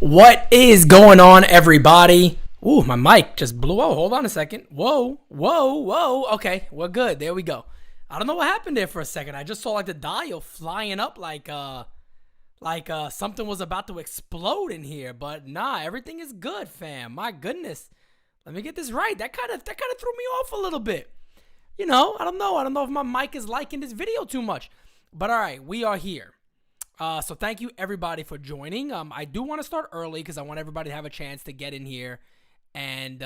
What is going on, everybody? Ooh, my mic just blew out. Hold on a second. Whoa. Okay, we're good. There we go. I don't know what happened there for a second. I just saw like the dial flying up like something was about to explode in here. But nah, everything is good, fam. My goodness. Let me get this right. That kind of threw me off a little bit. You know, I don't know. I don't know if my mic is liking this video too much. But all right, we are here. So thank you everybody for joining. I do want to start early because I want everybody to have a chance to get in here and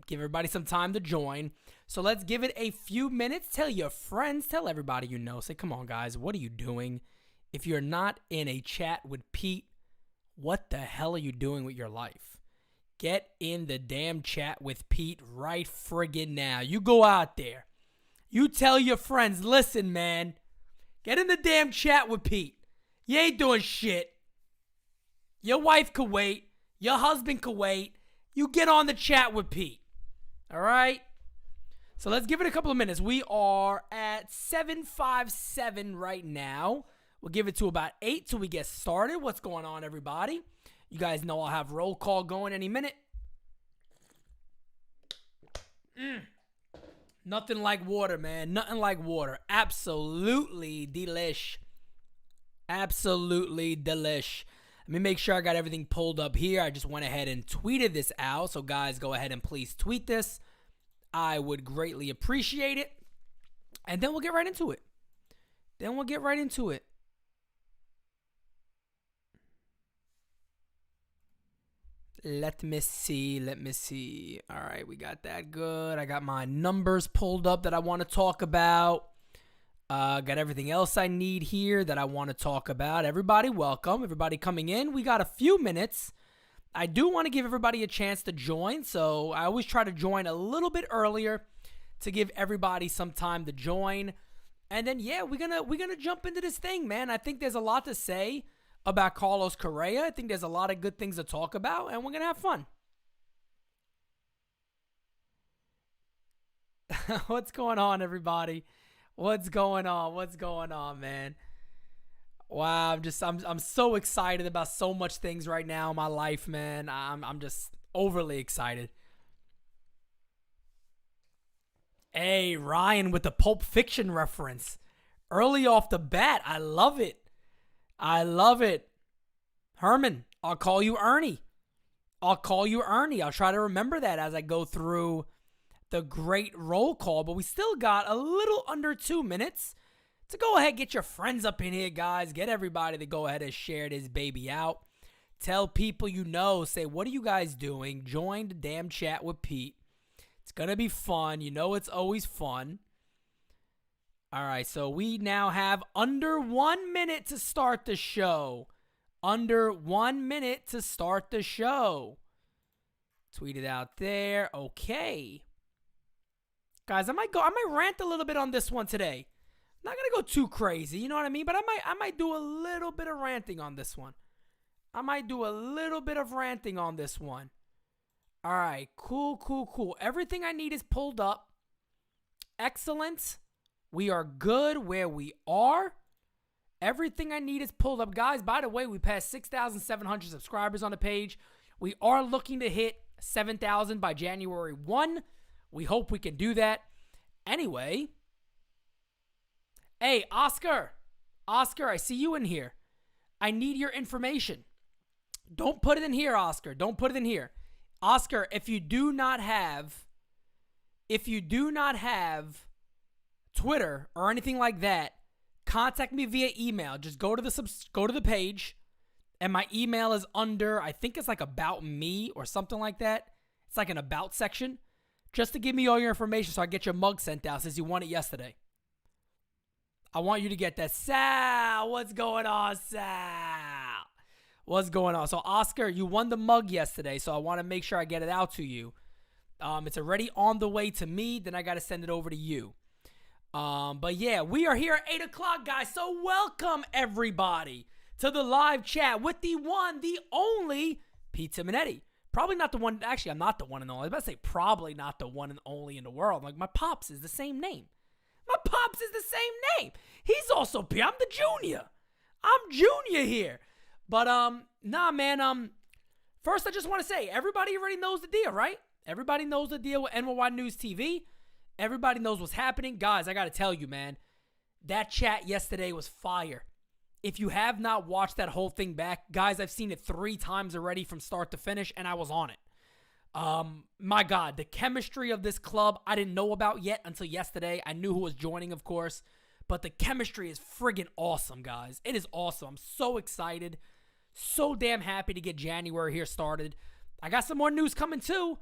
give everybody some time to join. So let's give it a few minutes. Tell your friends, tell everybody you know. Say, come on guys, what are you doing? If you're not in a chat with Pete, what the hell are you doing with your life? Get in the damn chat with Pete right friggin' now. You go out there. You tell your friends, listen, man, get in the damn chat with Pete. You ain't doing shit. Your wife could wait. Your husband could wait. You get on the chat with Pete. All right? So let's give it a couple of minutes. We are at 7:57 right now. We'll give it to about 8 till we get started. What's going on, everybody? You guys know I'll have roll call going any minute. Nothing like water, man. Nothing like water. Absolutely delish. Absolutely delish. Let me make sure I got everything pulled up here. I just went ahead and tweeted this out. So guys, go ahead and please tweet this. I would greatly appreciate it. And then we'll get right into it. Let me see. All right, we got that good. I got my numbers pulled up that I want to talk about. Got everything else I need here that I want to talk about. Everybody, welcome. Everybody coming in. We got a few minutes. I do want to give everybody a chance to join, so I always try to join a little bit earlier to give everybody some time to join. And then, yeah, we're gonna jump into this thing, man. I think there's a lot to say about Carlos Correa. I think there's a lot of good things to talk about, and we're gonna have fun. What's going on, everybody? What's going on, man? Wow, I'm so excited about so much things right now in my life, man. I'm just overly excited. Hey, Ryan with the Pulp Fiction reference. Early off the bat, I love it. Herman, I'll call you Ernie. I'll try to remember that as I go through the great roll call, but we still got a little under 2 minutes to go ahead, get your friends up in here, guys. Get everybody to go ahead and share this baby out. Tell people you know, say, what are you guys doing? Join the damn chat with Pete. It's going to be fun. You know it's always fun. All right, so we now have under 1 minute to start the show. Tweet it out there. Okay. Guys, I might rant a little bit on this one today. I'm not gonna go too crazy, you know what I mean? But I might do a little bit of ranting on this one. All right, cool. Everything I need is pulled up. Excellent. We are good where we are. Everything I need is pulled up. Guys, by the way, we passed 6,700 subscribers on the page. We are looking to hit 7,000 by January 1. We hope we can do that. Anyway. Hey, Oscar, I see you in here. I need your information. Don't put it in here, Oscar. Oscar, if you do not have Twitter or anything like that, contact me via email. Just go to the page, and my email is under, I think it's like about me or something like that. It's like an about section. Just to give me all your information so I get your mug sent out since you won it yesterday. I want you to get that. Sal, what's going on, Sal? So, Oscar, you won the mug yesterday, so I want to make sure I get it out to you. It's already on the way to me. Then I got to send it over to you. But, yeah, we are here at 8 o'clock, guys. So, welcome, everybody, to the live chat with the one, the only Pete Simonetti. Probably not the one. Actually, I'm not the one and only. I was about to say probably not the one and only in the world. Like, my pops is the same name. He's also I'm the junior. I'm junior here. But nah, man. First, I just want to say, everybody already knows the deal, right? Everybody knows the deal with NyynewsTV. Everybody knows what's happening. Guys, I got to tell you, man, that chat yesterday was fire. If you have not watched that whole thing back, guys, I've seen it 3 times already from start to finish, and I was on it. My God, the chemistry of this club, I didn't know about yet until yesterday. I knew who was joining, of course, but the chemistry is friggin' awesome, guys. It is awesome. I'm so excited. So damn happy to get January here started. I got some more news coming too.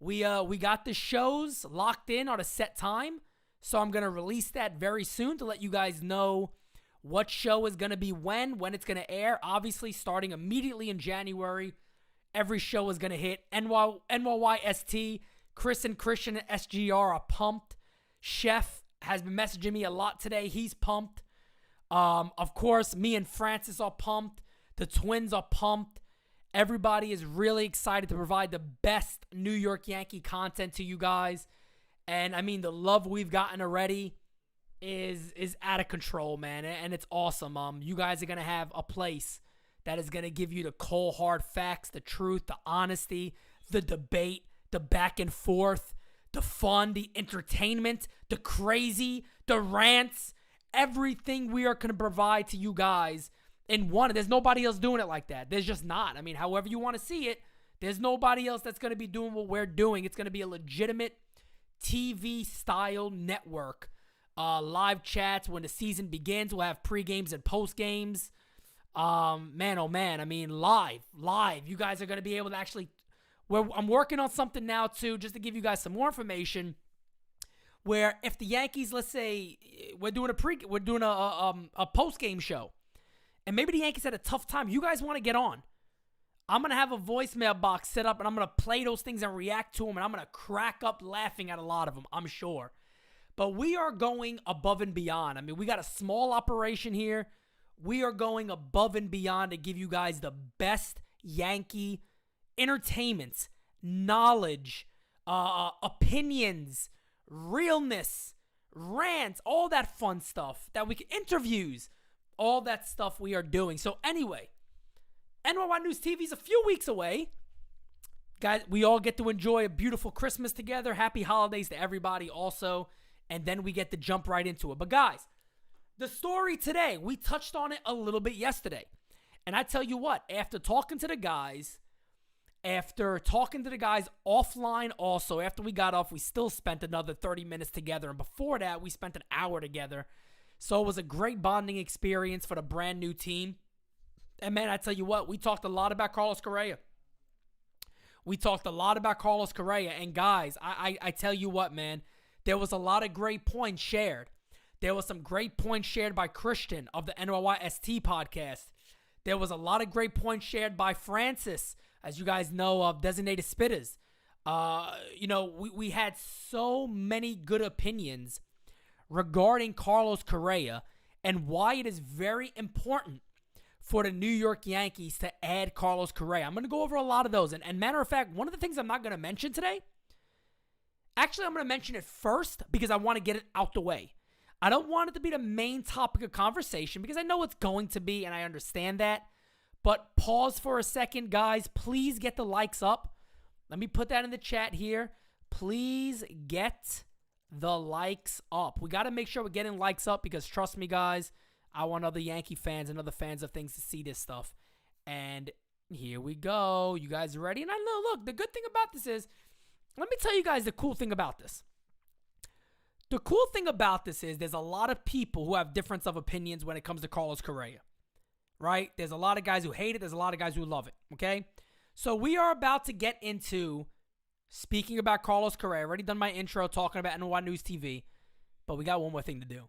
We got the shows locked in on a set time, so I'm going to release that very soon to let you guys know what show is going to be when it's going to air. Obviously, starting immediately in January, every show is going to hit. NYYST, Chris and Christian and SGR are pumped. Chef has been messaging me a lot today. He's pumped. Of course, me and Francis are pumped. The twins are pumped. Everybody is really excited to provide the best New York Yankee content to you guys. And, I mean, the love we've gotten already is out of control, man. And it's awesome. You guys are going to have a place that is going to give you the cold, hard facts, the truth, the honesty, the debate, the back and forth, the fun, the entertainment, the crazy, the rants, everything we are going to provide to you guys in one. There's nobody else doing it like that. There's just not. I mean, however you want to see it, there's nobody else that's going to be doing what we're doing. It's going to be a legitimate TV-style network. Live chats when the season begins. We'll have pre-games and post-games. Man, oh man. I mean, live. You guys are going to be able to actually... I'm working on something now, too, just to give you guys some more information, where if the Yankees, let's say, we're doing a post-game show, and maybe the Yankees had a tough time, you guys want to get on, I'm going to have a voicemail box set up, and I'm going to play those things and react to them, and I'm going to crack up laughing at a lot of them, I'm sure. But we are going above and beyond. I mean, we got a small operation here. We are going above and beyond to give you guys the best Yankee entertainment, knowledge, opinions, realness, rants, all that fun stuff that we can, interviews, all that stuff we are doing. So anyway, NyynewsTV is a few weeks away. Guys, we all get to enjoy a beautiful Christmas together. Happy holidays to everybody also. And then we get to jump right into it. But guys, the story today, we touched on it a little bit yesterday. And I tell you what, after talking to the guys offline also, after we got off, we still spent another 30 minutes together. And before that, we spent an hour together. So it was a great bonding experience for the brand new team. And man, I tell you what, we talked a lot about Carlos Correa. And guys, I tell you what, man, there was a lot of great points shared. There was some great points shared by Christian of the NYYST podcast. There was a lot of great points shared by Francis, as you guys know, of Designated Spitters. We had so many good opinions regarding Carlos Correa and why it is very important for the New York Yankees to add Carlos Correa. I'm going to go over a lot of those. And matter of fact, one of the things I'm not going to mention today, actually, I'm going to mention it first because I want to get it out the way. I don't want it to be the main topic of conversation because I know it's going to be, and I understand that. But pause for a second, guys. Please get the likes up. Let me put that in the chat here. Please get the likes up. We got to make sure we're getting likes up because trust me, guys, I want other Yankee fans and other fans of things to see this stuff. And here we go. You guys are ready? And I know, look, the good thing about this is, let me tell you guys the cool thing about this. The cool thing about this is there's a lot of people who have difference of opinions when it comes to Carlos Correa, right? There's a lot of guys who hate it. There's a lot of guys who love it, okay? So we are about to get into speaking about Carlos Correa. I already done my intro talking about NyynewsTV, but we got one more thing to do.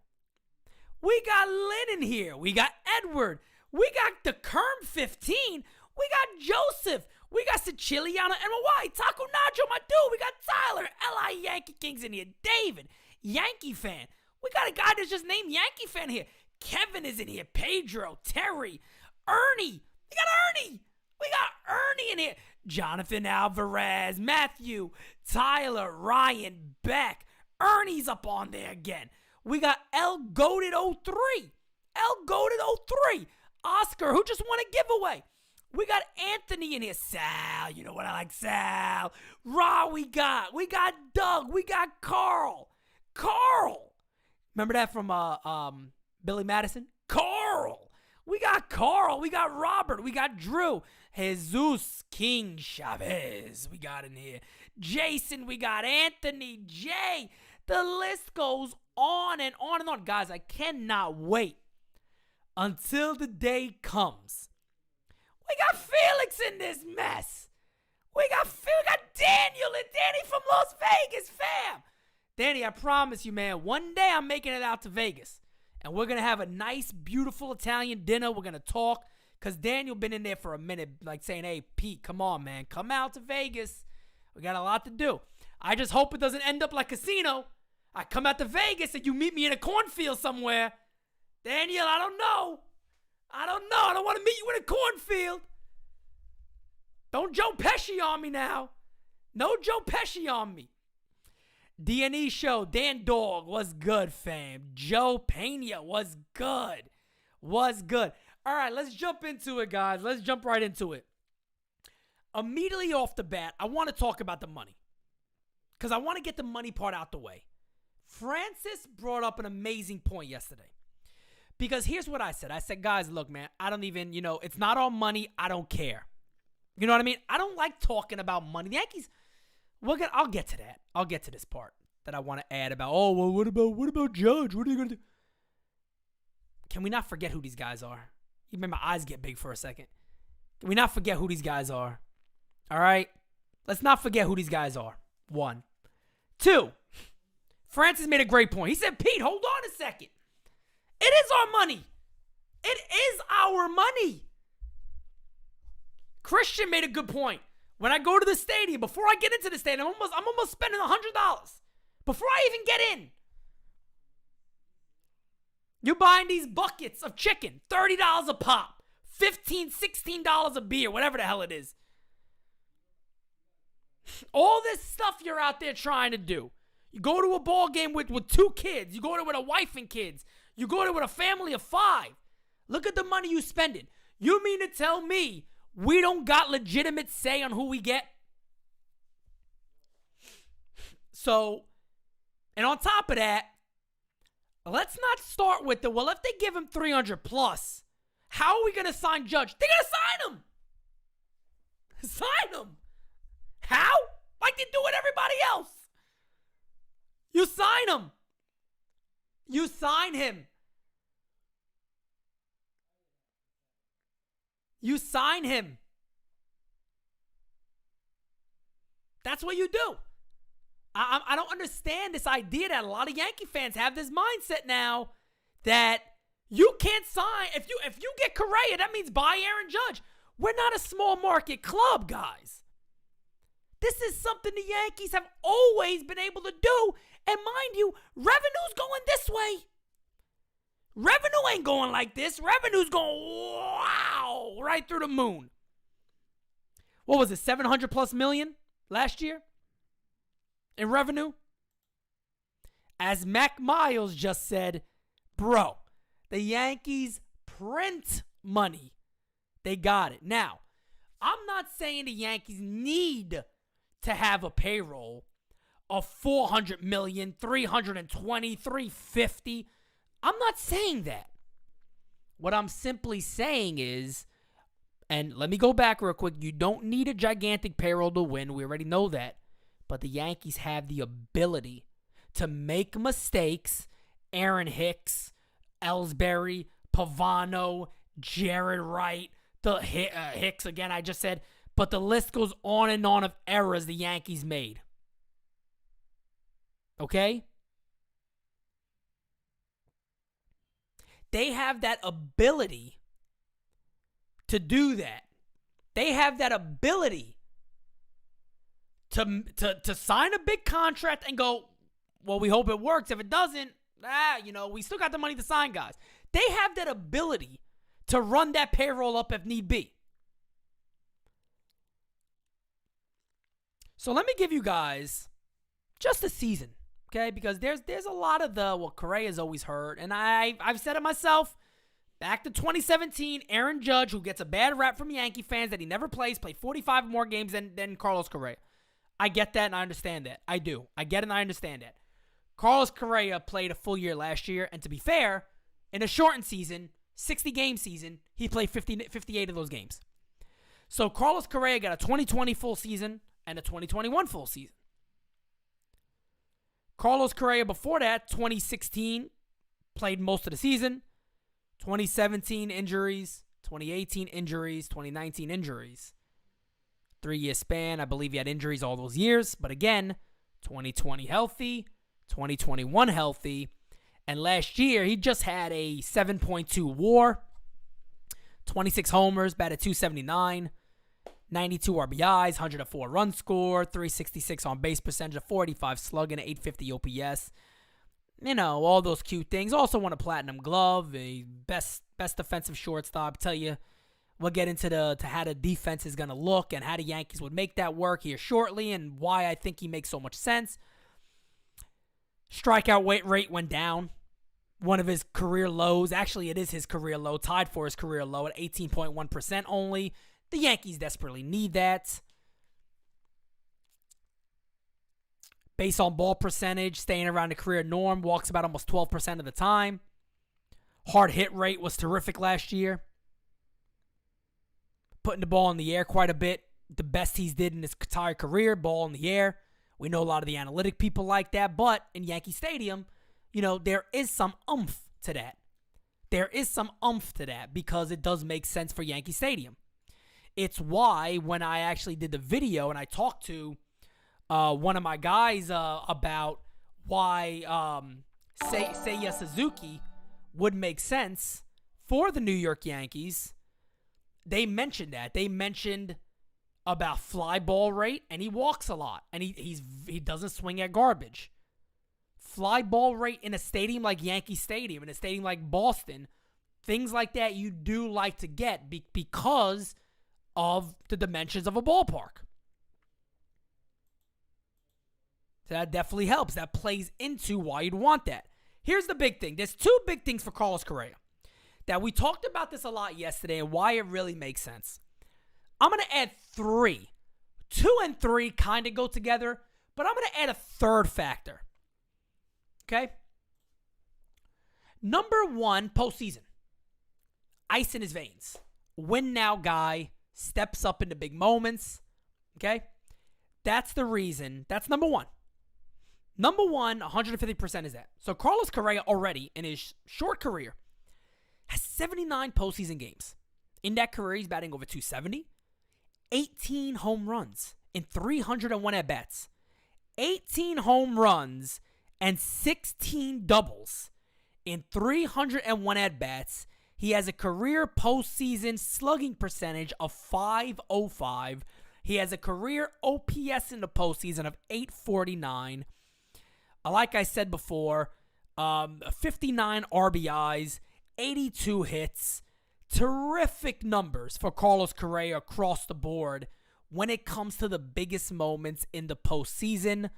We got Lynn in here. We got Edward. We got the Kerm 15. We got Joseph. We got Siciliano NY. Taco Nacho, my dude. We got Tyler. L.I. Yankee Kings in here. David, Yankee fan. We got a guy that's just named Yankee fan here. Kevin is in here. Pedro, Terry, Ernie. We got Ernie. We got Ernie in here. Jonathan Alvarez, Matthew, Tyler, Ryan, Beck. Ernie's up on there again. We got El Goated 03. El Goated 03. Oscar, who just won a giveaway. We got Anthony in here. Sal, you know what I like, Sal. Raw, we got Doug. We got Carl. Remember that from Billy Madison? Carl. We got Carl. We got Robert. We got Drew. Jesus King Chavez. We got in here. Jason. We got Anthony. Jay. The list goes on and on and on. Guys, I cannot wait until the day comes. We got Felix in this mess. We got Daniel and Danny from Las Vegas, fam. Danny, I promise you, man, one day I'm making it out to Vegas. And we're going to have a nice, beautiful Italian dinner. We're going to talk. Because Daniel been in there for a minute, like saying, hey, Pete, come on, man. Come out to Vegas. We got a lot to do. I just hope it doesn't end up like Casino. I come out to Vegas and you meet me in a cornfield somewhere. Daniel, I don't know. I don't want to meet you in a cornfield. Don't Joe Pesci on me now. No Joe Pesci on me. D&E show, Dan Dog was good, fam. Joe Pena was good. All right, let's jump into it, guys. Let's jump right into it. Immediately off the bat, I want to talk about the money. Because I want to get the money part out the way. Francis brought up an amazing point yesterday. Because here's what I said. I said, guys, look, man, I don't even, it's not all money. I don't care. You know what I mean? I don't like talking about money. The Yankees... I'll get to that. I'll get to this part that I want to add about, oh, well, what about Judge? What are you going to do? Can we not forget who these guys are? You made my eyes get big for a second. Can we not forget who these guys are? All right? Let's not forget who these guys are. 1. 2. Francis made a great point. He said, Pete, hold on a second. It is our money. It is our money. Christian made a good point. When I go to the stadium, before I get into the stadium, I'm almost spending $100 before I even get in. You're buying these buckets of chicken, $30 a pop, $15, $16 a beer, whatever the hell it is. All this stuff you're out there trying to do. You go to a ball game with 2 kids. You go to it with a wife and kids. You go to it with a family of 5. Look at the money you spending. You mean to tell me we don't got legitimate say on who we get? So, and on top of that, let's not start with well, if they give him 300 plus, how are we going to sign Judge? They're going to sign him. Sign him. How? Like they do with everybody else. You sign him. You sign him. You sign him. That's what you do. I don't understand this idea that a lot of Yankee fans have this mindset now that you can't sign. If you get Correa, that means buy Aaron Judge. We're not a small market club, guys. This is something the Yankees have always been able to do. And mind you, revenue's going this way. Revenue ain't going like this. Revenue's going, wow, right through the moon. What was it, 700 plus million last year in revenue? As Mac Miles just said, bro, the Yankees print money. They got it. Now, I'm not saying the Yankees need to have a payroll of 400 million, 320, 350. I'm not saying that. What I'm simply saying is, and let me go back real quick, you don't need a gigantic payroll to win. We already know that. But the Yankees have the ability to make mistakes. Aaron Hicks, Ellsbury, Pavano, Jared Wright, the Hicks again, I just said. But the list goes on and on of errors the Yankees made. Okay? They have that ability to do that. They have that ability to sign a big contract and go, well, we hope it works. If it doesn't, we still got the money to sign guys. They have that ability to run that payroll up if need be. So let me give you guys just a season, okay? Because there's a lot of Correa's always hurt, and I've said it myself. Back to 2017, Aaron Judge, who gets a bad rap from Yankee fans that he never plays, played 45 more games than Carlos Correa. I get that and I understand that. I do. I get it and I understand that. Carlos Correa played a full year last year, and to be fair, in a shortened season, 60-game season, he played 58 of those games. So Carlos Correa got a 2020 full season and a 2021 full season. Carlos Correa before that, 2016, played most of the season. 2017 injuries, 2018 injuries, 2019 injuries. 3-year span, I believe he had injuries all those years. But again, 2020 healthy, 2021 healthy. And last year, he just had a 7.2 WAR, 26 homers, batted .279, 92 RBIs, 104 run score, 366 on base percentage, a 45 slugging, 850 OPS. You know, all those cute things. Also won a platinum glove, a best defensive shortstop. Tell you, we'll get into to how the defense is going to look and how the Yankees would make that work here shortly and why I think he makes so much sense. Strikeout rate went down. One of his career lows. Actually, it is his career low. Tied for his career low at 18.1% only. The Yankees desperately need that. Base on ball percentage, staying around the career norm, walks about almost 12% of the time. Hard hit rate was terrific last year. Putting the ball in the air quite a bit. The best he's did in his entire career, ball in the air. We know a lot of the analytic people like that, but in Yankee Stadium, you know, there is some oomph to that. There is some oomph to that because it does make sense for Yankee Stadium. It's why when I actually did the video and I talked to one of my guys about why Seiya Suzuki would make sense for the New York Yankees, they mentioned that. They mentioned about fly ball rate, and he walks a lot, and he doesn't swing at garbage. Fly ball rate in a stadium like Yankee Stadium, in a stadium like Boston, things like that you do like to get because of the dimensions of a ballpark. So that definitely helps. That plays into why you'd want that. Here's the big thing. There's two big things for Carlos Correa. That we talked about this a lot yesterday and why it really makes sense. I'm going to add 3. 2 and 3 kind of go together, but I'm going to add a third factor. Okay? Number 1, postseason. Ice in his veins. Win now guy. Steps up into big moments. Okay? That's the reason. That's number 1. Number 1, 150% is that. So Carlos Correa already, in his short career, has 79 postseason games. In that career, he's batting over .270. 18 home runs in 301 at-bats. 18 home runs and 16 doubles in 301 at-bats. He has a career postseason slugging percentage of .505. He has a career OPS in the postseason of .849. Like I said before, 59 RBIs, 82 hits. Terrific numbers for Carlos Correa across the board when it comes to the biggest moments in the postseason.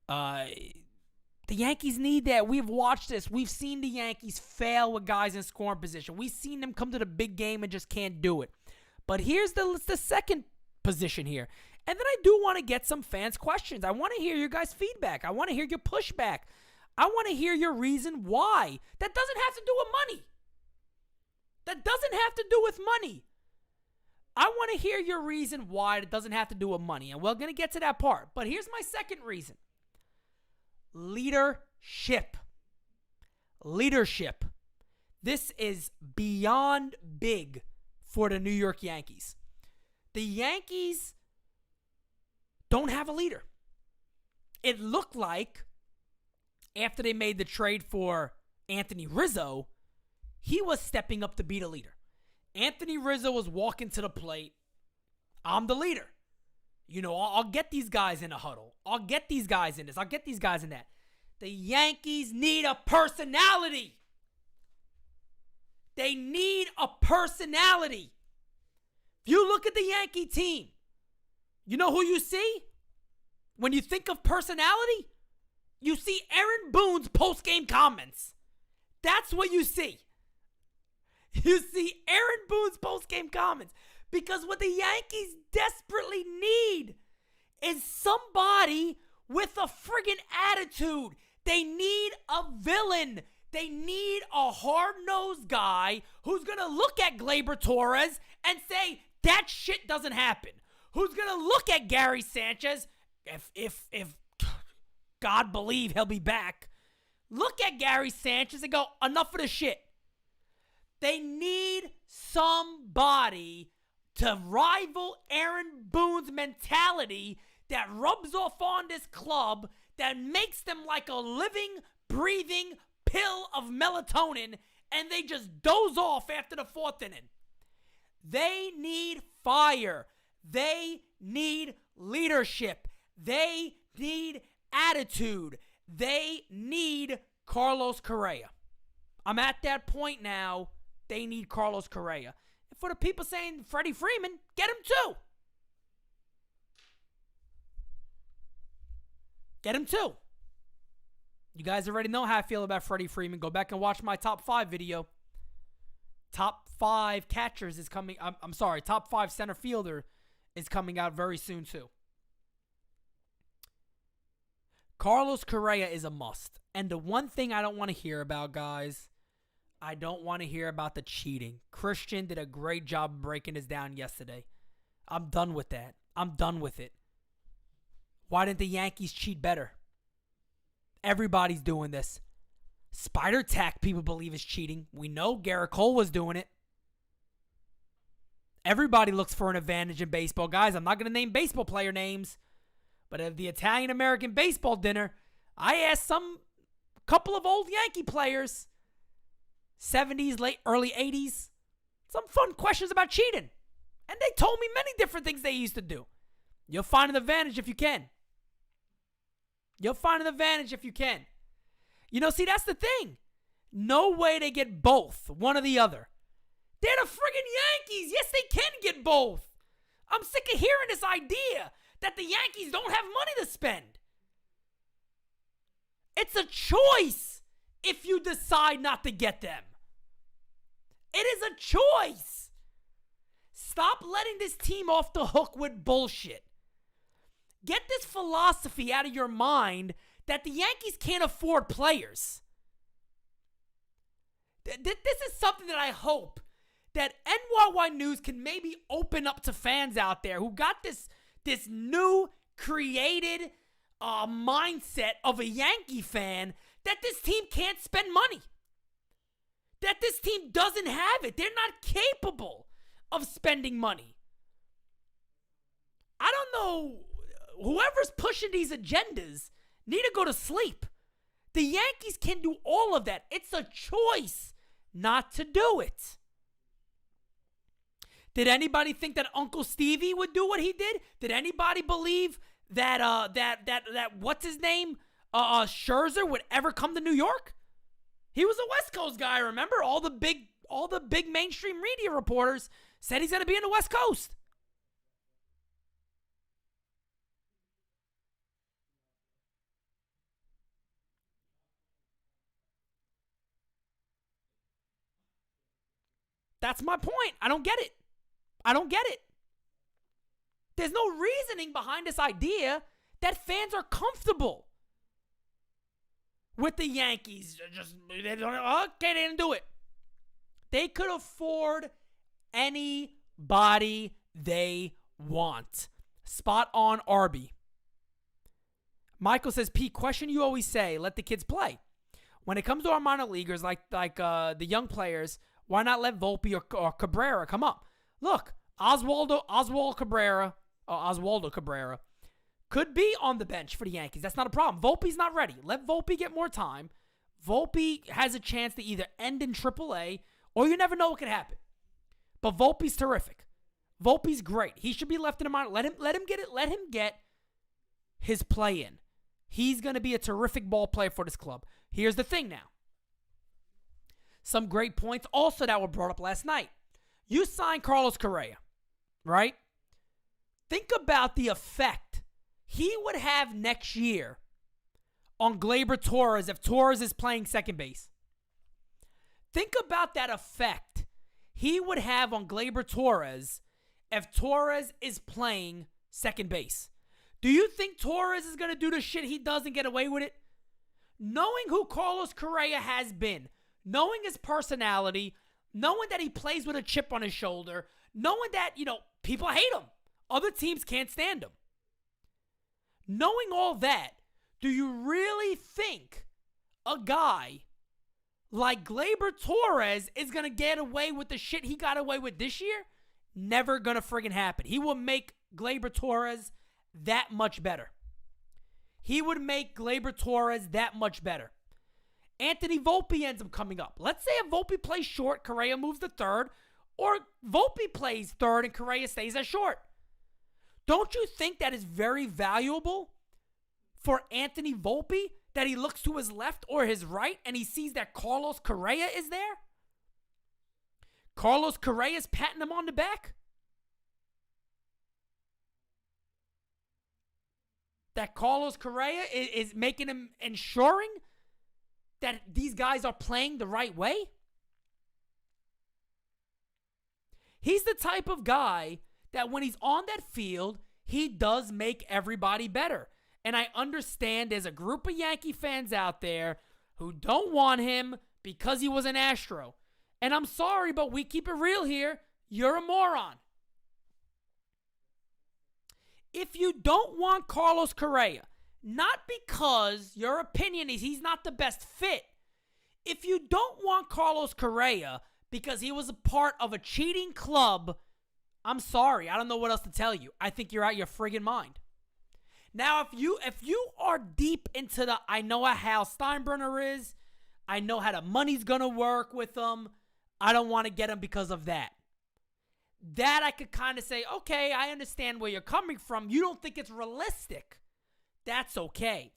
The Yankees need that. We've watched this. We've seen the Yankees fail with guys in scoring position. We've seen them come to the big game and just can't do it. But here's the second position here. And then I do want to get some fans' questions. I want to hear your guys' feedback. I want to hear your pushback. I want to hear your reason why. That doesn't have to do with money. That doesn't have to do with money. I want to hear your reason why it doesn't have to do with money. And we're going to get to that part. But here's my second reason. Leadership. Leadership. This is beyond big for the New York Yankees. The Yankees don't have a leader. It looked like after they made the trade for Anthony Rizzo, he was stepping up to be the leader. Anthony Rizzo was walking to the plate. I'm the leader. You know, I'll get these guys in a huddle. I'll get these guys in this. I'll get these guys in that. The Yankees need a personality. They need a personality. If you look at the Yankee team, you know who you see? When you think of personality, you see Aaron Boone's post-game comments. That's what you see. You see Aaron Boone's post-game comments. Because what the Yankees desperately need is somebody with a friggin' attitude. They need a villain. They need a hard-nosed guy who's going to look at Gleyber Torres and say, that shit doesn't happen. Who's going to look at Gary Sanchez, if God believe he'll be back, look at Gary Sanchez and go, enough of the shit. They need somebody to rival Aaron Boone's mentality that rubs off on this club, that makes them like a living, breathing pill of melatonin, and they just doze off after the fourth inning. They need fire. They need leadership. They need attitude. They need Carlos Correa. I'm at that point now. They need Carlos Correa. And for the people saying Freddie Freeman, get him too. Get him too. You guys already know how I feel about Freddie Freeman. Go back and watch my top 5 video. Top 5 catchers is coming. I'm sorry, top 5 center fielder is coming out very soon too. Carlos Correa is a must. And the one thing I don't want to hear about, guys, I don't want to hear about the cheating. Christian did a great job breaking this down yesterday. I'm done with that. I'm done with it. Why didn't the Yankees cheat better? Everybody's doing this. Spider tack, people believe, is cheating. We know Garrett Cole was doing it. Everybody looks for an advantage in baseball. Guys, I'm not going to name baseball player names, but at the Italian-American baseball dinner, I asked couple of old Yankee players, 70s, early 80s, some fun questions about cheating. And they told me many different things they used to do. You'll find an advantage if you can. You'll find an advantage if you can. You know, see, that's the thing. No way they get both, one or the other. They're the friggin' Yankees. Yes, they can get both. I'm sick of hearing this idea that the Yankees don't have money to spend. It's a choice if you decide not to get them. It is a choice. Stop letting this team off the hook with bullshit. Get this philosophy out of your mind that the Yankees can't afford players. This is something that I hope that NYY News can maybe open up to fans out there who got this new created mindset of a Yankee fan that this team can't spend money. That this team doesn't have it. They're not capable of spending money. I don't know. Whoever's pushing these agendas need to go to sleep. The Yankees can do all of that. It's a choice not to do it. Did anybody think that Uncle Stevie would do what he did? Did anybody believe that what's his name, Scherzer would ever come to New York? He was a West Coast guy. Remember, all the big mainstream media reporters said he's going to be in the West Coast. That's my point. I don't get it. There's no reasoning behind this idea that fans are comfortable with the Yankees. They didn't do it. They could afford anybody they want. Spot on, Arby. Michael says, Pete, question you always say, let the kids play. When it comes to our minor leaguers, like the young players, why not let Volpe or Cabrera come up? Look, Oswaldo Cabrera could be on the bench for the Yankees. That's not a problem. Volpe's not ready. Let Volpe get more time. Volpe has a chance to either end in AAA, or you never know what could happen. But Volpe's terrific. Volpe's great. He should be left in the minor. Let him get it. Let him get his play in. He's going to be a terrific ball player for this club. Here's the thing now. Some great points also that were brought up last night. You signed Carlos Correa, right? Think about the effect he would have next year on Gleyber Torres if Torres is playing second base. Think about that effect he would have on Gleyber Torres if Torres is playing second base. Do you think Torres is going to do the shit he does and get away with it? Knowing who Carlos Correa has been, knowing his personality, knowing that he plays with a chip on his shoulder, knowing that, people hate him. Other teams can't stand him. Knowing all that, do you really think a guy like Gleyber Torres is going to get away with the shit he got away with this year? Never going to friggin' happen. He will make Gleyber Torres that much better. He would make Gleyber Torres that much better. Anthony Volpe ends up coming up. Let's say if Volpe plays short, Correa moves to third, or Volpe plays third and Correa stays at short. Don't you think that is very valuable for Anthony Volpe, that he looks to his left or his right and he sees that Carlos Correa is there? Carlos Correa is patting him on the back? That Carlos Correa is making him, ensuring that these guys are playing the right way? He's the type of guy that when he's on that field, he does make everybody better. And I understand there's a group of Yankee fans out there who don't want him because he was an Astro. And I'm sorry, but we keep it real here. You're a moron. If you don't want Carlos Correa, not because your opinion is he's not the best fit, if you don't want Carlos Correa because he was a part of a cheating club, I'm sorry. I don't know what else to tell you. I think you're out your friggin' mind. Now, if you are deep into the, I know how Hal Steinbrenner is, I know how the money's going to work with him, I don't want to get him because of that. That I could kind of say, okay, I understand where you're coming from. You don't think it's realistic. That's okay.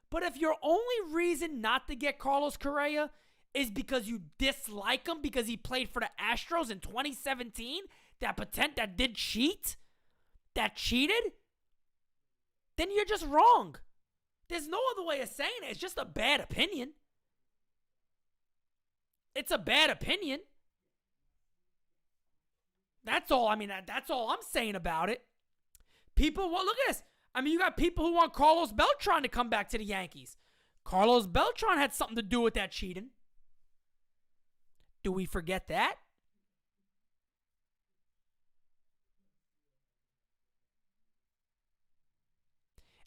But if your only reason not to get Carlos Correa is because you dislike him because he played for the Astros in 2017, that did cheat, that cheated, then you're just wrong. There's no other way of saying it. It's just a bad opinion. It's a bad opinion. That's all. I mean, that's all I'm saying about it. People, well, look at this. I mean, you got people who want Carlos Beltran to come back to the Yankees. Carlos Beltran had something to do with that cheating. Do we forget that?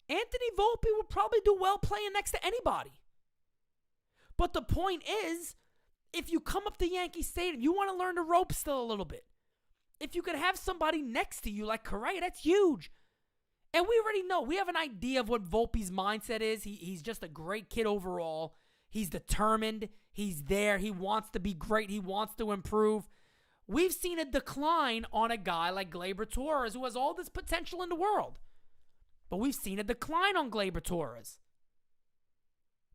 Anthony Volpe would probably do well playing next to anybody. But the point is, if you come up to Yankee Stadium, you want to learn the ropes still a little bit. If you could have somebody next to you like Correa, that's huge. And we already know. We have an idea of what Volpe's mindset is. He's just a great kid overall. He's determined. He's there. He wants to be great. He wants to improve. We've seen a decline on a guy like Gleyber Torres who has all this potential in the world. But we've seen a decline on Gleyber Torres.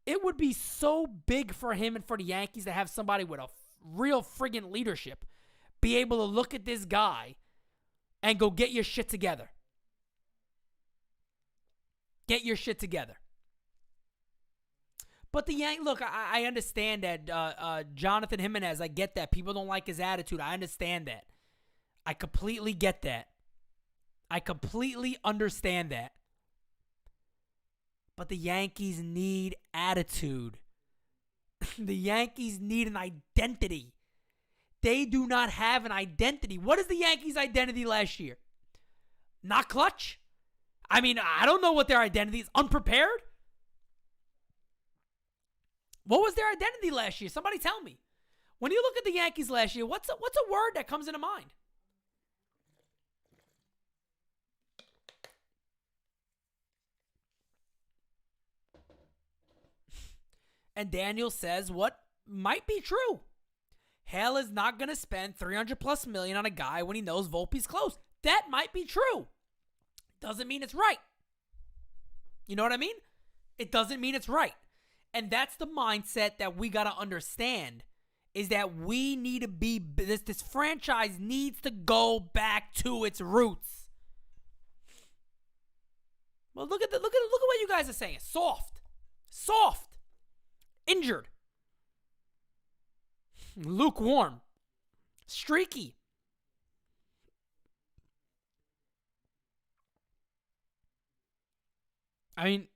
It would be so big for him and for the Yankees to have somebody with a real friggin' leadership be able to look at this guy and go, get your shit together. Get your shit together. But the Yankees, look, I understand that Jonathan Jimenez, I get that. People don't like his attitude. I understand that. I completely get that. I completely understand that. But the Yankees need attitude. The Yankees need an identity. They do not have an identity. What is the Yankees' identity last year? Not clutch? I mean, I don't know what their identity is. Unprepared? What was their identity last year? Somebody tell me. When you look at the Yankees last year, what's a word that comes into mind? And Daniel says what might be true. Hale is not going to spend $300+ million on a guy when he knows Volpe's close. That might be true. Doesn't mean it's right. You know what I mean? It doesn't mean it's right. And that's the mindset that we got to understand, is that we need to be, this franchise needs to go back to its roots. Well, look at what you guys are saying. Soft. Injured. Lukewarm. Streaky. I mean,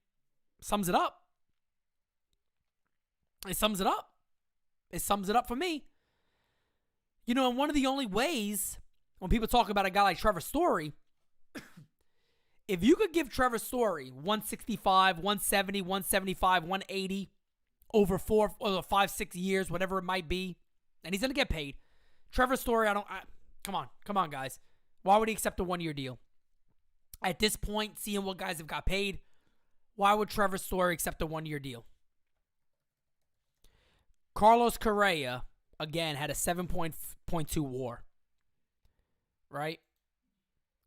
sums it up. It sums it up. It sums it up for me. You know, and one of the only ways when people talk about a guy like Trevor Story, if you could give Trevor Story 165, 170, 175, 180 over 4 or 5, 6 years, whatever it might be, and he's going to get paid. Trevor Story, come on, guys. Why would he accept a 1-year deal? At this point, seeing what guys have got paid, why would Trevor Story accept a 1-year deal? Carlos Correa, again, had a 7.2 WAR. Right?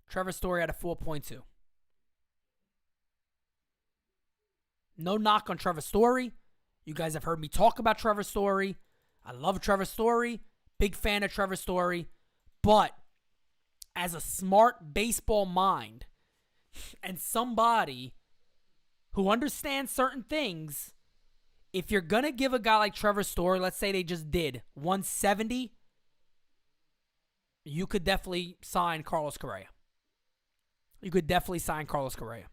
Trevor Story had a 4.2. No knock on Trevor Story. You guys have heard me talk about Trevor Story. I love Trevor Story. Big fan of Trevor Story. But as a smart baseball mind and somebody who understands certain things, if you're going to give a guy like Trevor Story, let's say they just did 170, you could definitely sign Carlos Correa. You could definitely sign Carlos Correa.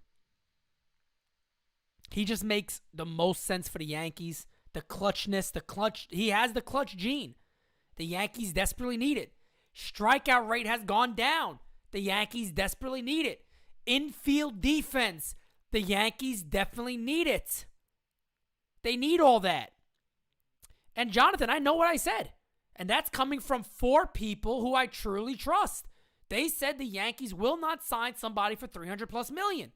He just makes the most sense for the Yankees. The clutchness, he has the clutch gene. The Yankees desperately need it. Strikeout rate has gone down. The Yankees desperately need it. Infield defense, the Yankees definitely need it. They need all that. And Jonathan, I know what I said. And that's coming from 4 people who I truly trust. They said the Yankees will not sign somebody for $300+ million.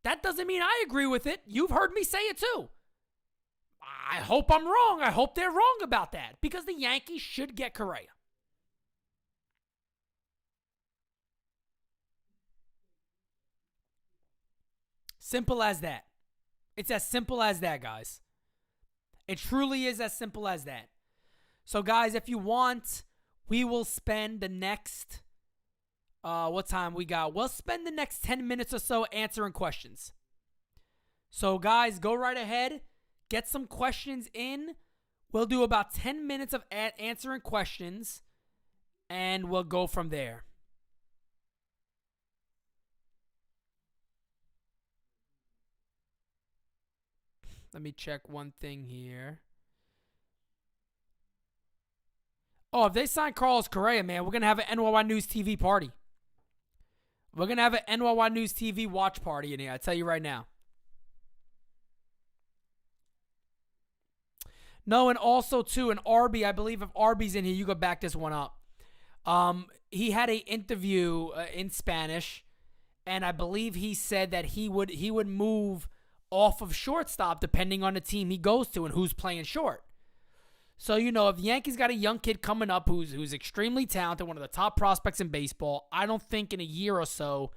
That doesn't mean I agree with it. You've heard me say it too. I hope I'm wrong. I hope they're wrong about that because the Yankees should get Correa. Simple as that. It's as simple as that, guys. It truly is as simple as that. So, guys, if you want, we will spend the next, what time we got? We'll spend the next 10 minutes or so answering questions. So, guys, go right ahead. Get some questions in. We'll do about 10 minutes of answering questions, and we'll go from there. Let me check one thing here. Oh, if they sign Carlos Correa, man, we're going to have an NyynewsTV party. We're going to have an NyynewsTV watch party in here, I tell you right now. No, and also, too, an Arby, I believe if Arby's in here, you go back this one up. He had an interview in Spanish, and I believe he said that he would move off of shortstop depending on the team he goes to and who's playing short. So, you know, if the Yankees got a young kid coming up who's extremely talented, one of the top prospects in baseball, I don't think in a year or so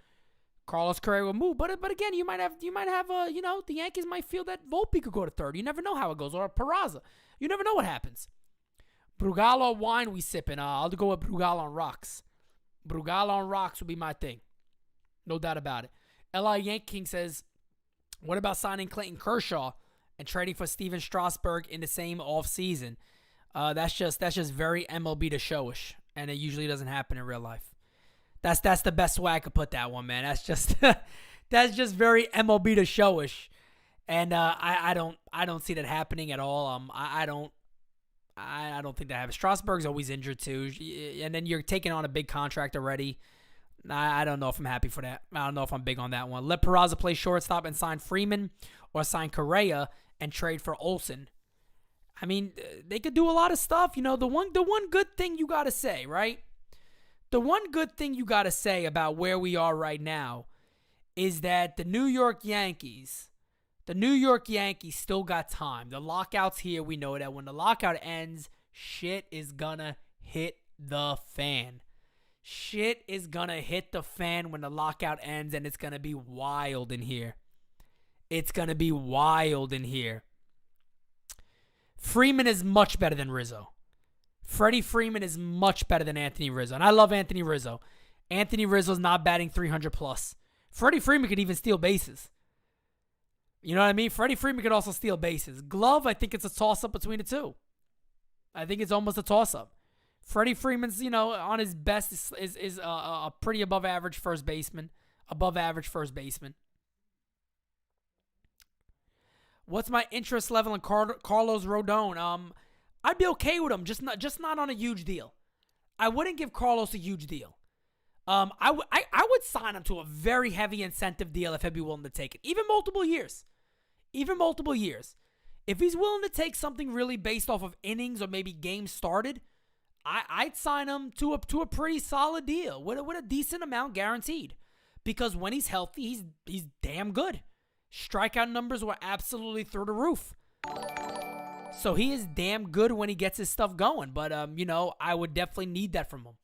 Carlos Correa will move. But again, you might have the Yankees might feel that Volpe could go to third. You never know how it goes. Or Peraza. You never know what happens. Brugal wine we sipping. I'll go with Brugal on rocks. Brugal on rocks would be my thing. No doubt about it. L.I. Yank King says, what about signing Clayton Kershaw and trading for Steven Strasburg in the same offseason? That's just very MLB to showish, and it usually doesn't happen in real life. That's the best way I could put that one, man. That's just very MLB to showish, and I don't see that happening at all. I don't think that happens. Strasburg's always injured too, and then you're taking on a big contract already. I don't know if I'm happy for that. I don't know if I'm big on that one. Let Peraza play shortstop and sign Freeman, or sign Correa and trade for Olsen. I mean, they could do a lot of stuff. You know, the one good thing you got to say, right? The one good thing you got to say about where we are right now is that the New York Yankees still got time. The lockout's here. We know that when the lockout ends, shit is gonna hit the fan. Shit is gonna hit the fan when the lockout ends, and it's gonna be wild in here. It's gonna be wild in here. Freeman is much better than Rizzo. Freddie Freeman is much better than Anthony Rizzo. And I love Anthony Rizzo. Anthony Rizzo's not batting 300 plus. Freddie Freeman could even steal bases. You know what I mean? Freddie Freeman could also steal bases. Glove, I think it's a toss-up between the two. I think it's almost a toss-up. Freddie Freeman's, on his best is a pretty above average first baseman. What's my interest level in Carlos Rodon? I'd be okay with him, just not on a huge deal. I wouldn't give Carlos a huge deal. I would sign him to a very heavy incentive deal if he'd be willing to take it, even multiple years. If he's willing to take something really based off of innings or maybe games started, I'd sign him to a pretty solid deal with a decent amount guaranteed. Because when he's healthy, he's damn good. Strikeout numbers were absolutely through the roof. So he is damn good when he gets his stuff going. But, I would definitely need that from him.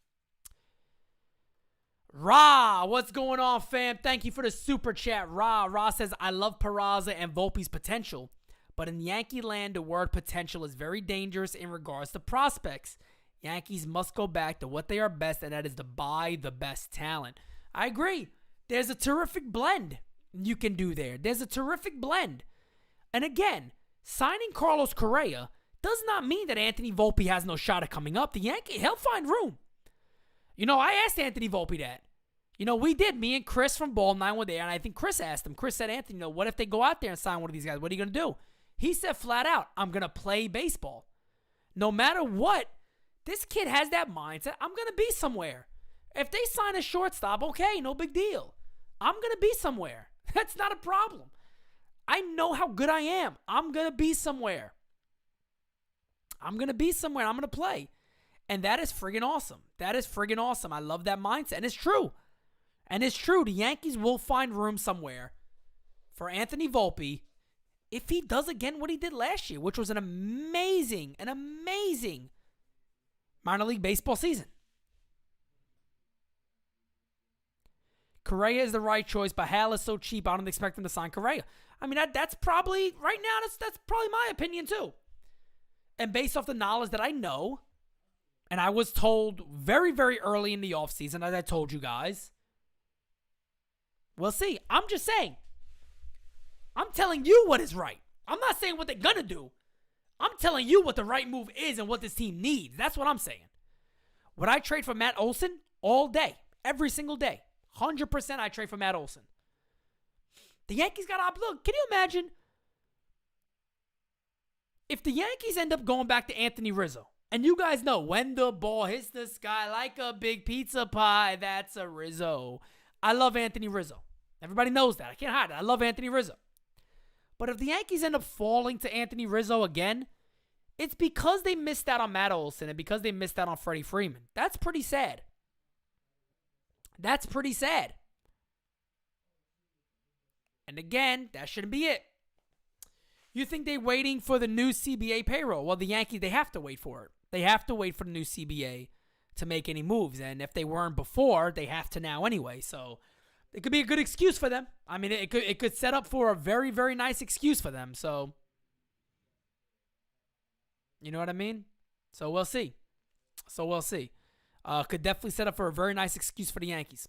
Ra, what's going on, fam? Thank you for the super chat. Ra says, I love Peraza and Volpe's potential. But in Yankee land, the word potential is very dangerous in regards to prospects. Yankees must go back to what they are best, and that is to buy the best talent. I agree. There's a terrific blend you can do there. There's a terrific blend. And again, signing Carlos Correa does not mean that Anthony Volpe has no shot at coming up. The Yankee, he'll find room. I asked Anthony Volpe that. We did. Me and Chris from Ball 9 were there, and I think Chris asked him. Chris said, Anthony, what if they go out there and sign one of these guys? What are you going to do? He said flat out, I'm going to play baseball. No matter what, this kid has that mindset. I'm going to be somewhere. If they sign a shortstop, okay, no big deal. I'm going to be somewhere. That's not a problem. I know how good I am. I'm going to be somewhere. I'm going to play. And that is friggin' awesome. I love that mindset. And it's true. The Yankees will find room somewhere for Anthony Volpe if he does again what he did last year, which was an amazing minor league baseball season. Correa is the right choice, but Hal is so cheap, I don't expect him to sign Correa. I mean, that's probably, right now, that's probably my opinion too. And based off the knowledge that I know, and I was told very, very early in the offseason, as I told you guys, we'll see. I'm just saying. I'm telling you what is right. I'm not saying what they're going to do. I'm telling you what the right move is and what this team needs. That's what I'm saying. Would I trade for Matt Olson? All day. Every single day. 100% I trade for Matt Olson. The Yankees got to look. Can you imagine if the Yankees end up going back to Anthony Rizzo? And you guys know when the ball hits the sky like a big pizza pie, that's a Rizzo. I love Anthony Rizzo. Everybody knows that. I can't hide it. I love Anthony Rizzo. But if the Yankees end up falling to Anthony Rizzo again, it's because they missed out on Matt Olson and because they missed out on Freddie Freeman. That's pretty sad. And again, that shouldn't be it. You think they're waiting for the new CBA payroll? Well, the Yankees, they have to wait for it. They have to wait for the new CBA to make any moves. And if they weren't before, they have to now anyway. So it could be a good excuse for them. I mean, it could set up for a very, very nice excuse for them. So, you know what I mean? So we'll see. Could definitely set up for a very nice excuse for the Yankees.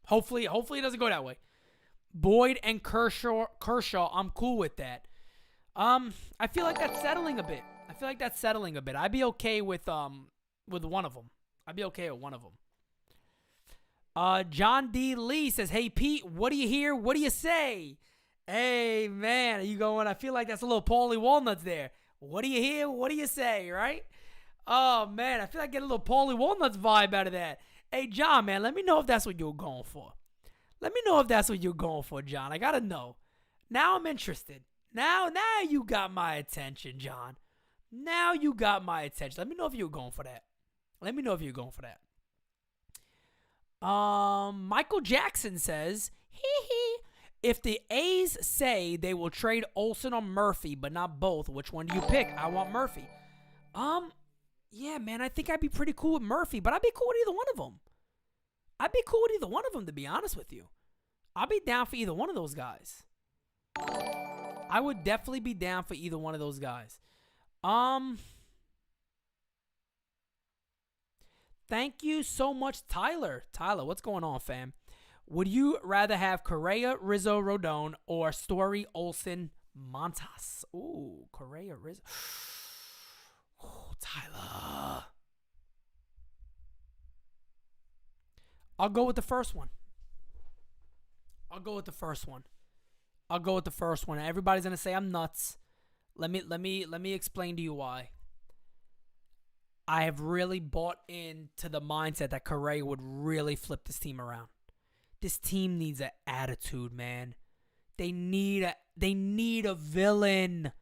Hopefully it doesn't go that way. Boyd and Kershaw, I'm cool with that. I feel like that's settling a bit. I'd be okay with one of them. John D. Lee says, hey, Pete, what do you hear? What do you say? Hey, man, are you going? I feel like that's a little Paulie Walnuts there. What do you hear? What do you say, right? Oh, man, I feel like I get a little Paulie Walnuts vibe out of that. Hey, John, man, let me know if that's what you're going for. John. I got to know. Now I'm interested. Now you got my attention, John. Let me know if you're going for that. Michael Jackson says, if the A's say they will trade Olson or Murphy, but not both, which one do you pick? I want Murphy. Yeah, man, I think I'd be pretty cool with Murphy, but I'd be cool with either one of them, to be honest with you. I'd be down for either one of those guys. I would definitely be down for either one of those guys. Thank you so much, Tyler. Tyler, what's going on, fam? Would you rather have Correa, Rizzo, Rodon, or Story, Olson, Montas? Ooh, Correa, Rizzo. Oh, Tyler. I'll go with the first one. Everybody's gonna say I'm nuts. Let me explain to you why. I have really bought into the mindset that Correa would really flip this team around. This team needs an attitude, man. They need a villain.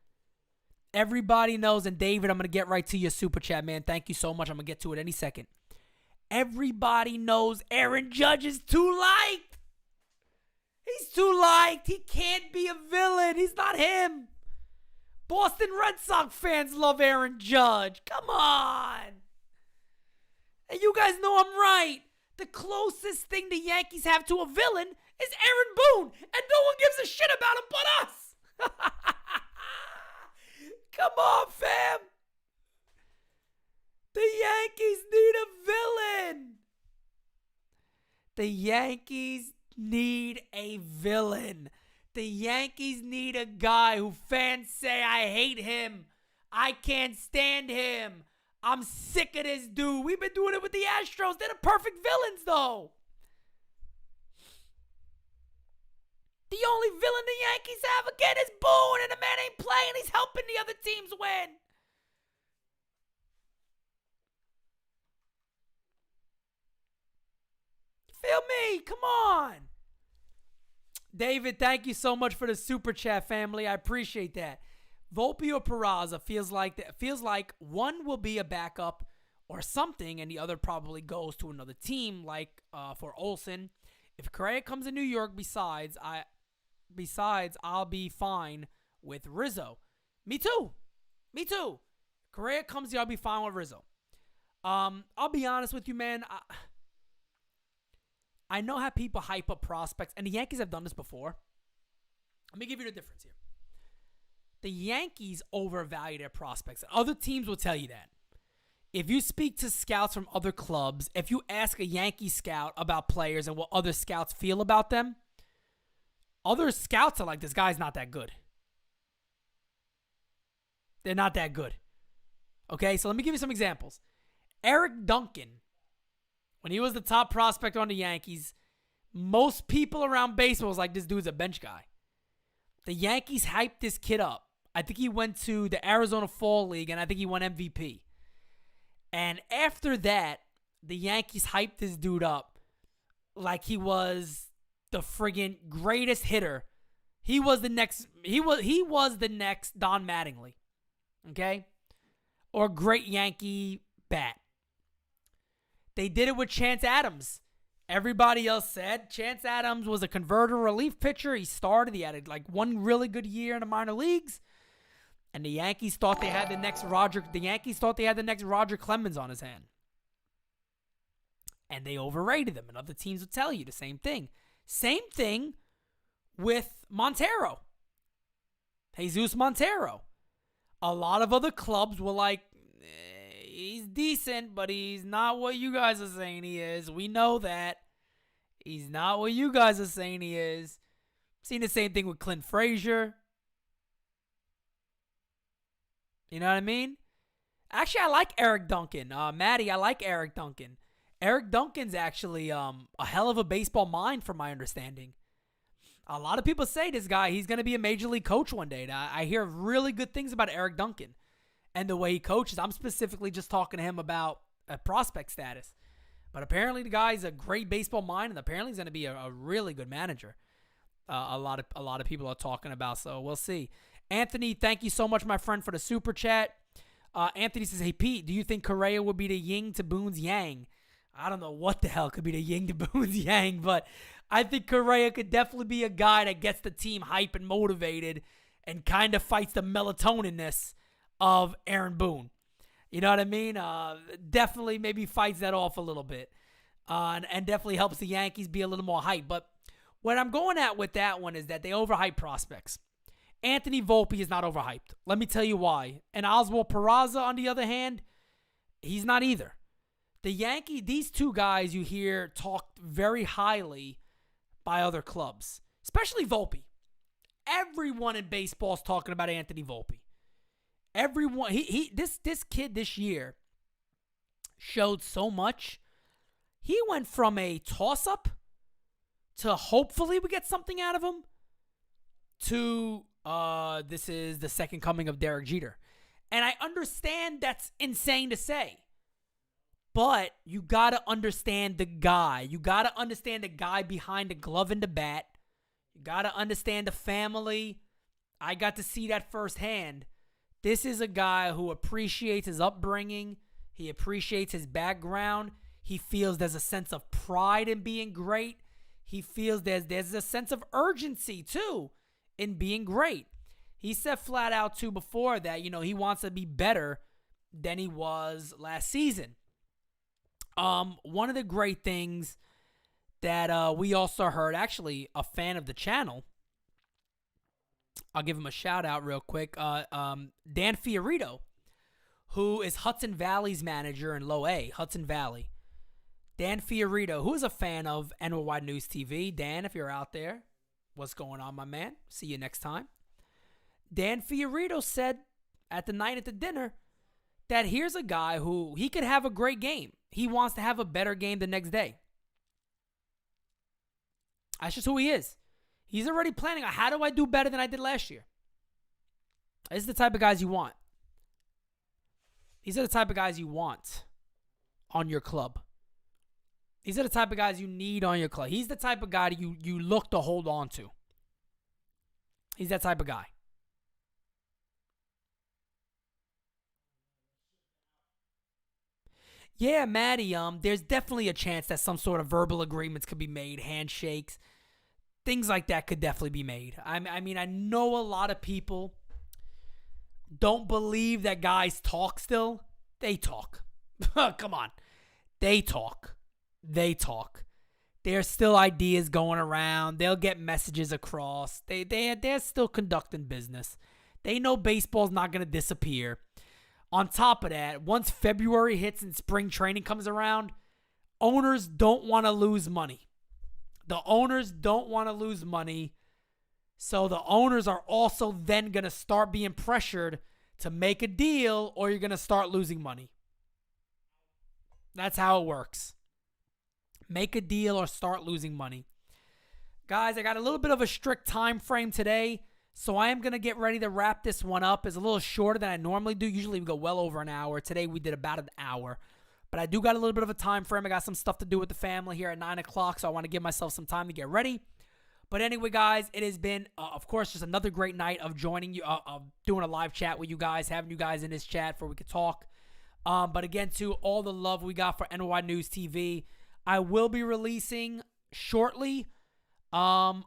Everybody knows, and David, I'm going to get right to your super chat, man. Thank you so much. I'm going to get to it any second. Everybody knows Aaron Judge is too liked. He's too liked. He can't be a villain. He's not him. Boston Red Sox fans love Aaron Judge. Come on. And you guys know I'm right. The closest thing the Yankees have to a villain is Aaron Boone. And no one gives a shit about him but us. Come on, fam. The Yankees need a villain. The Yankees need a villain. The Yankees need a guy who fans say, I hate him. I can't stand him. I'm sick of this dude. We've been doing it with the Astros. They're the perfect villains, though. The only villain the Yankees have again is Boone, and the man ain't playing. He's helping the other teams win. Feel me? Come on. David, thank you so much for the super chat, family. I appreciate that. Volpe or Peraza feels like one will be a backup or something, and the other probably goes to another team, like for Olsen. If Correa comes to New York, besides, I'll be fine with Rizzo. Me too. Correa comes here, I'll be fine with Rizzo. I'll be honest with you, man. I know how people hype up prospects, and the Yankees have done this before. Let me give you the difference here. The Yankees overvalue their prospects. Other teams will tell you that. If you speak to scouts from other clubs, if you ask a Yankee scout about players and what other scouts feel about them, other scouts are like, this guy's not that good. They're not that good. Okay, so let me give you some examples. Eric Duncan, when he was the top prospect on the Yankees, most people around baseball was like, this dude's a bench guy. The Yankees hyped this kid up. I think he went to the Arizona Fall League, and I think he won MVP. And after that, the Yankees hyped this dude up like he was the friggin' greatest hitter. He was the next Don Mattingly. Okay? Or great Yankee bat. They did it with Chance Adams. Everybody else said Chance Adams was a converter relief pitcher. He started. He had like one really good year in the minor leagues. And the Yankees thought they had the next Roger Clemens on his hand. And they overrated him. And other teams would tell you the same thing. Same thing with Montero. Jesus Montero. A lot of other clubs were like, he's decent, but he's not what you guys are saying he is. We know that. He's not what you guys are saying he is. Seen the same thing with Clint Frazier. You know what I mean? Actually, I like Eric Duncan. Maddie, I like Eric Duncan. Eric Duncan's actually a hell of a baseball mind from my understanding. A lot of people say this guy, he's going to be a major league coach one day. I hear really good things about Eric Duncan and the way he coaches. I'm specifically just talking to him about prospect status. But apparently the guy's a great baseball mind, and apparently he's going to be a really good manager. A lot of people are talking about, so we'll see. Anthony, thank you so much, my friend, for the super chat. Anthony says, hey, Pete, do you think Correa would be the yin to Boone's yang? I don't know what the hell could be the yin to Boone's yang, but I think Correa could definitely be a guy that gets the team hype and motivated and kind of fights the melatonin-ness of Aaron Boone. You know what I mean? Definitely maybe fights that off a little bit and definitely helps the Yankees be a little more hyped. But what I'm going at with that one is that they overhype prospects. Anthony Volpe is not overhyped. Let me tell you why. And Oswald Peraza, on the other hand, he's not either. The Yankees, these two guys you hear talked very highly by other clubs, especially Volpe. Everyone in baseball is talking about Anthony Volpe. everyone, this kid this year showed so much. He went from a toss-up to hopefully we get something out of him to this is the second coming of Derek Jeter. And I understand that's insane to say. But you got to understand the guy. You got to understand the guy behind the glove and the bat. You got to understand the family. I got to see that firsthand. This is a guy who appreciates his upbringing. He appreciates his background. He feels there's a sense of pride in being great. He feels there's a sense of urgency, too, in being great. He said flat out, too, before that, he wants to be better than he was last season. One of the great things that we also heard, actually, a fan of the channel, I'll give him a shout out real quick, Dan Fiorito, who is Hudson Valley's manager in Low A, Hudson Valley. Dan Fiorito, who is a fan of NyynewsTV. Dan, if you're out there, what's going on, my man? See you next time. Dan Fiorito said at the night at the dinner that here's a guy who he could have a great game. He wants to have a better game the next day. That's just who he is. He's already planning on how do I do better than I did last year. This is the type of guys you want. These are the type of guys you want on your club. These are the type of guys you need on your club. He's the type of guy that you look to hold on to. He's that type of guy. Yeah, Maddie, there's definitely a chance that some sort of verbal agreements could be made, handshakes, things like that could definitely be made. I mean, I know a lot of people don't believe that guys talk still. They talk. Come on. They talk. There's still ideas going around. They'll get messages across. They're still conducting business. They know baseball's not going to disappear. On top of that, once February hits and spring training comes around, owners don't want to lose money. The owners don't want to lose money. So the owners are also then going to start being pressured to make a deal or you're going to start losing money. That's how it works. Make a deal or start losing money. Guys, I got a little bit of a strict time frame today. So I am going to get ready to wrap this one up. It's a little shorter than I normally do. Usually we go well over an hour. Today we did about an hour. But I do got a little bit of a time frame. I got some stuff to do with the family here at 9 o'clock. So I want to give myself some time to get ready. But anyway, guys, it has been, of course, just another great night of joining you, of doing a live chat with you guys, having you guys in this chat where we could talk. But again, to all the love we got for NY News TV, I will be releasing shortly some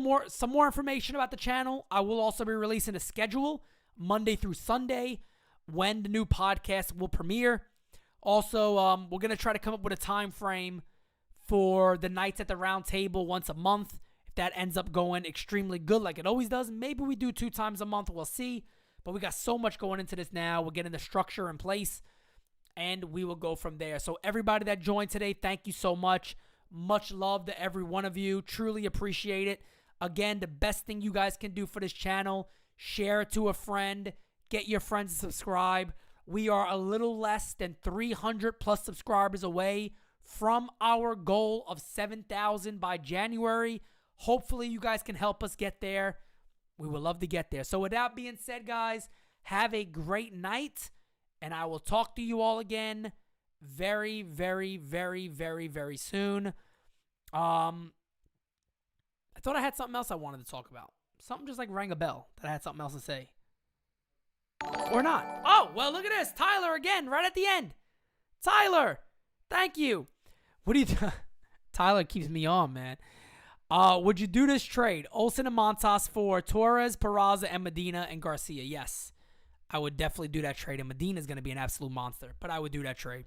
more information about the channel. I will also be releasing a schedule Monday through Sunday when the new podcast will premiere. Also, we're going to try to come up with a time frame for the nights at the round table once a month. If that ends up going extremely good like it always does, maybe we do 2 times a month. We'll see. But we got so much going into this now. We're getting the structure in place, and we will go from there. So everybody that joined today, thank you so much. Much love to every one of you. Truly appreciate it. Again, the best thing you guys can do for this channel, share it to a friend. Get your friends to subscribe. We are a little less than 300 plus subscribers away from our goal of 7,000 by January. Hopefully, you guys can help us get there. We would love to get there. So with that being said, guys, have a great night, and I will talk to you all again very, very, very, very, very soon. I thought I had something else I wanted to talk about. Something just like rang a bell that I had something else to say. Or not. Oh, well, look at this. Tyler again, right at the end. Tyler, thank you. What do you Tyler keeps me on, man. Would you do this trade? Olsen and Montas for Torres, Peraza, and Medina and Garcia. Yes. I would definitely do that trade, and Medina is going to be an absolute monster, but I would do that trade.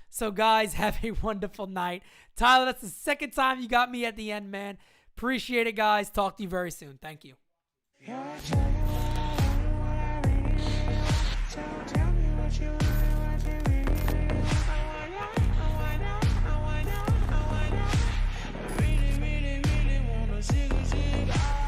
So, guys, have a wonderful night. Tyler, that's the second time you got me at the end, man. Appreciate it, guys. Talk to you very soon. Thank you.